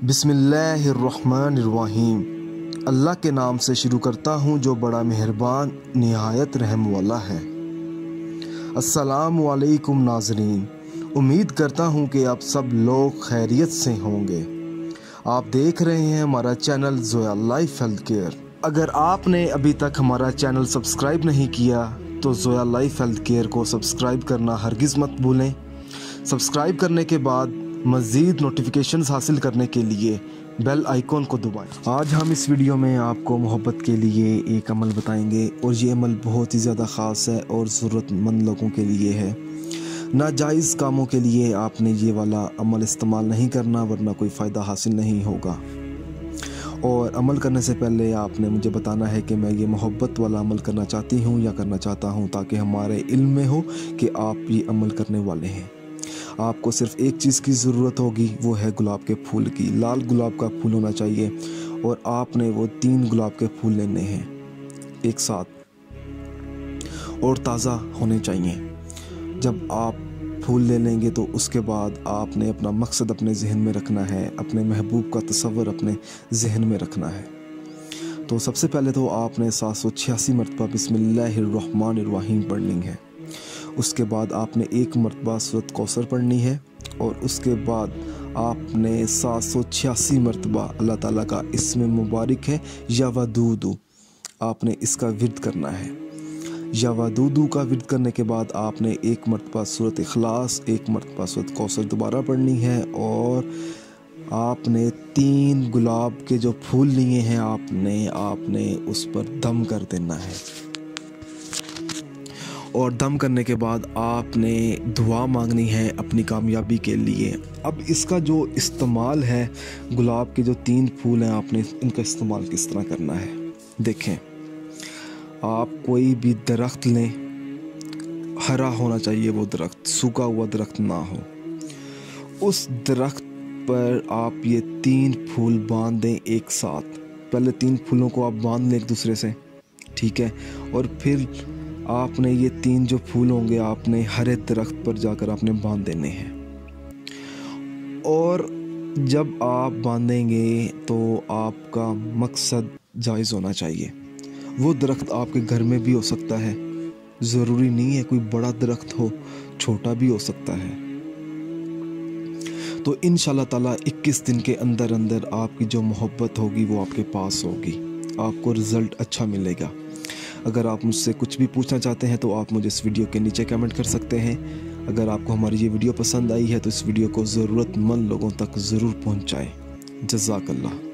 बिस्मिल्लाहिर्रहमानिर्रहीम। अल्लाह के नाम से शुरू करता हूँ जो बड़ा मेहरबान निहायत रहम वाला है। अस्सलामु अलैकुम नाज़रीन, उम्मीद करता हूँ कि आप सब लोग खैरियत से होंगे। आप देख रहे हैं हमारा channel Zoya life health care. अगर आपने अभी तक हमारा चैनल सब्सक्राइब नहीं किया तो ज़ोया लाइफ हेल्थ केयर को सब्सक्राइब करना हरगिज़ मत भूलें। सब्सक्राइब करने के बाद मज़ीद नोटिफिकेशंस हासिल करने के लिए बेल आइकॉन को दबाएं। आज हम इस वीडियो में आपको मोहब्बत के लिए एक अमल बताएंगे और ये अमल बहुत ही ज़्यादा ख़ास है और ज़रूरतमंद लोगों के लिए है। नाजायज़ कामों के लिए आपने ये वाला अमल इस्तेमाल नहीं करना, वरना कोई फ़ायदा हासिल नहीं होगा। और अमल करने से पहले आपने मुझे बताना है कि मैं ये मोहब्बत वाला अमल करना चाहती हूँ या करना चाहता हूँ, ताकि हमारे इल्म में हो कि आप ये अमल करने वाले हैं। आपको सिर्फ एक चीज़ की ज़रूरत होगी, वो है गुलाब के फूल की। लाल गुलाब का फूल होना चाहिए और आपने वो 3 गुलाब के फूल लेने हैं एक साथ और ताज़ा होने चाहिए। जब आप फूल ले लेंगे तो उसके बाद आपने अपना मकसद अपने जहन में रखना है, अपने महबूब का तस्वर अपने जहन में रखना है। तो सबसे पहले तो आपने 786 मरतबा बिस्मिल्लाहिर्रहमानिर्रहीम पढ़नी है। उसके बाद आपने 1 मरतबा सूरत कौसर पढ़नी है और उसके बाद आपने 786 मरतबा अल्लाह ताला का इस्म मुबारक है या वदूदू, आपने इसका विर्द करना है। या वदूदू का विर्द करने के बाद आपने 1 मरतबा सूरत इखलास, 1 मरतबा सूरत कौसर दोबारा पढ़नी है और आपने 3 गुलाब के जो फूल लिए हैं आपने उस पर दम कर देना है। और दम करने के बाद आपने दुआ मांगनी है अपनी कामयाबी के लिए। अब इसका जो इस्तेमाल है, गुलाब के जो 3 फूल हैं, आपने इनका इस्तेमाल किस तरह करना है। देखें, आप कोई भी दरख्त लें, हरा होना चाहिए वो दरख्त, सूखा हुआ दरख्त ना हो। उस दरख्त पर आप ये 3 फूल बांध दें एक साथ। पहले 3 फूलों को आप बांध लें एक दूसरे से, ठीक है। और फिर आपने ये 3 जो फूल होंगे आपने हरे दरख्त पर जाकर आपने बांध देने हैं। और जब आप बांधेंगे तो आपका मकसद जायज़ होना चाहिए। वो दरख्त आपके घर में भी हो सकता है, ज़रूरी नहीं है कोई बड़ा दरख्त हो, छोटा भी हो सकता है। तो इंशाल्लाह ताला 21 दिन के अंदर अंदर आपकी जो मोहब्बत होगी वो आपके पास होगी, आपको रिज़ल्ट अच्छा मिलेगा। अगर आप मुझसे कुछ भी पूछना चाहते हैं तो आप मुझे इस वीडियो के नीचे कमेंट कर सकते हैं। अगर आपको हमारी ये वीडियो पसंद आई है तो इस वीडियो को ज़रूरतमंद लोगों तक ज़रूर पहुंचाएं। जज़ाकल्लाह।